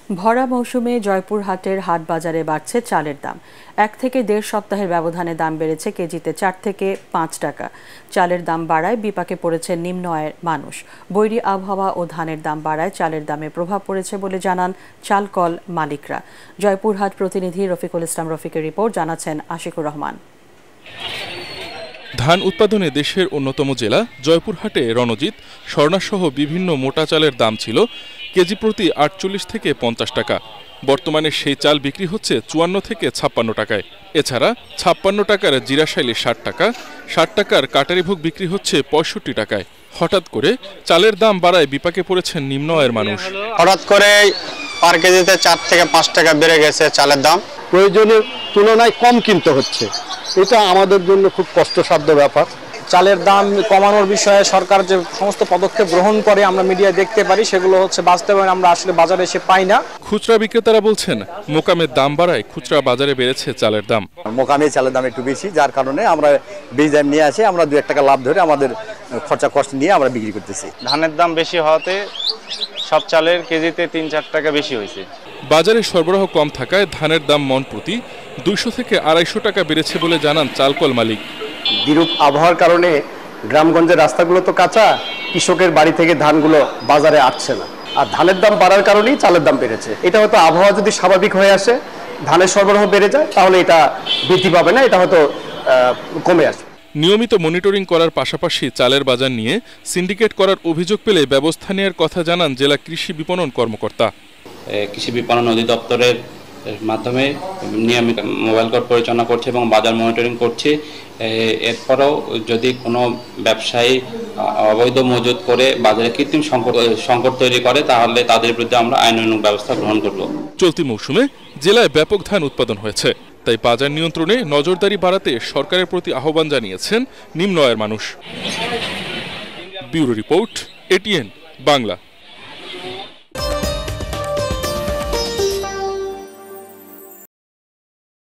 ভরা মৌসুমে জয়পুরহাটের হাট বাজারে বাড়ছে চালের দাম। 1 থেকে 1.5 সপ্তাহের ব্যবধানে দাম বেড়েছে কেজিতে 4 থেকে 5 টাকা। চালের দাম বাড়ায় বিপাকে পড়েছে নিম্ন আয়ের মানুষ। বৈরী আবহাওয়া ও ধানের দাম বাড়ায় চালের দামে প্রভাব পড়েছে বলে জানান চালকল মালিকরা। জয়পুরহাট প্রতিনিধি রফিকুল ইসলাম রফিকের রিপোর্ট, জানাচ্ছেন আশিকুর রহমান। ধান উৎপাদনে দেশের অন্যতম জেলা জয়পুরহাটে রণজিৎ, স্বর্ণাসহ বিভিন্ন মোটা চালের দাম ছিল কেজি প্রতি 48 থেকে 50 টাকা। বর্তমানে সেই চাল বিক্রি হচ্ছে 54 থেকে 56 টাকায়। এছাড়া 56 টাকার জিরাশাইলি 60 টাকা, 60 টাকার কাটারিভোগ বিক্রি হচ্ছে 65 টাকায়। হঠাৎ করে চালের দাম বাড়ায় বিপাকে পড়েছেন নিম্ন আয়ের মানুষ। হঠাৎ করে পার কেজিতে 4 থেকে 5 টাকা বেড়ে গেছে চালের দাম। প্রয়োজনের তুলনায় কম কিনতে হচ্ছে, এটা আমাদের জন্য খুব কষ্টসাধ্য ব্যাপার। চালের দাম কমানোর বিষয়ে সরকার যে সমস্ত পদক্ষেপ গ্রহণ করে আমরা মিডিয়ায় দেখতে পারি, সেগুলো হচ্ছে বাস্তবায়ন আমরা আসলে বাজারে এসে পাই না। খুচরা বিক্রেতারা বলছেন মোকামের দাম বাড়ায় খুচরা বাজারে বেড়েছে চালের দাম। মোকামে চালের দাম একটু বেশি, যার কারণে আমরা বেশি দাম নিয়ে আসি, আমরা 2-1 টাকা লাভ ধরে আমাদের খরচা কষ্ট নিয়ে আমরা বিক্রি করতেছি। ধানের দাম বেশি হওয়াতে সব চালের কেজিতে 3-4 টাকা বেশি হয়েছে। বাজারে সরবরাহ কম থাকায় ধানের দাম মন প্রতি 200 থেকে 250 টাকা বেড়েছে বলে জানান চালকল মালিক। বিরূপ আবহাওয়ার কারণে গ্রামগঞ্জের রাস্তাগুলো তো কাঁচা, কৃষকের বাড়ি থেকে ধানগুলো বাজারে আসছে না, আর ধানের দাম বাড়ার কারণেই চালের দাম বেড়েছে। এটা হয়তো আবহাওয়া যদি স্বাভাবিক হয়ে আসে, ধানের সরবরাহ বেড়ে যায়, তাহলে এটা বৃদ্ধি পাবে না, এটা হয়তো কমে আসবে। নিয়মিত মনিটরিং করার পাশাপাশি চালের বাজার নিয়ে সিন্ডিকেট করার অভিযোগ পেলে ব্যবস্থা নেওয়ার কথা জানান জেলা কৃষি বিপণন কর্মকর্তা। কৃষি বিপণন অধিদপ্তরের মাধ্যমে নিয়মিত মোবাইল কোর্ট পরিচালনা করছে এবং বাজার মনিটরিং করছে। এরপরেও যদি কোনো ব্যবসায়ী অবৈধ মজুত করে বাজারে কৃত্রিম সংকট তৈরি করে, তাহলে তাদের বিরুদ্ধে আমরা আইনানুগ ব্যবস্থা গ্রহণ করব। চলতি মৌসুমে জেলায় ব্যাপক ধান উৎপাদন হয়েছে, তাই বাজার নিয়ন্ত্রণে নজরদারি বাড়াতে সরকারের প্রতি আহ্বান জানিয়েছেন নিম্ন আয়ের মানুষ। Bureau report, ATN Bangla.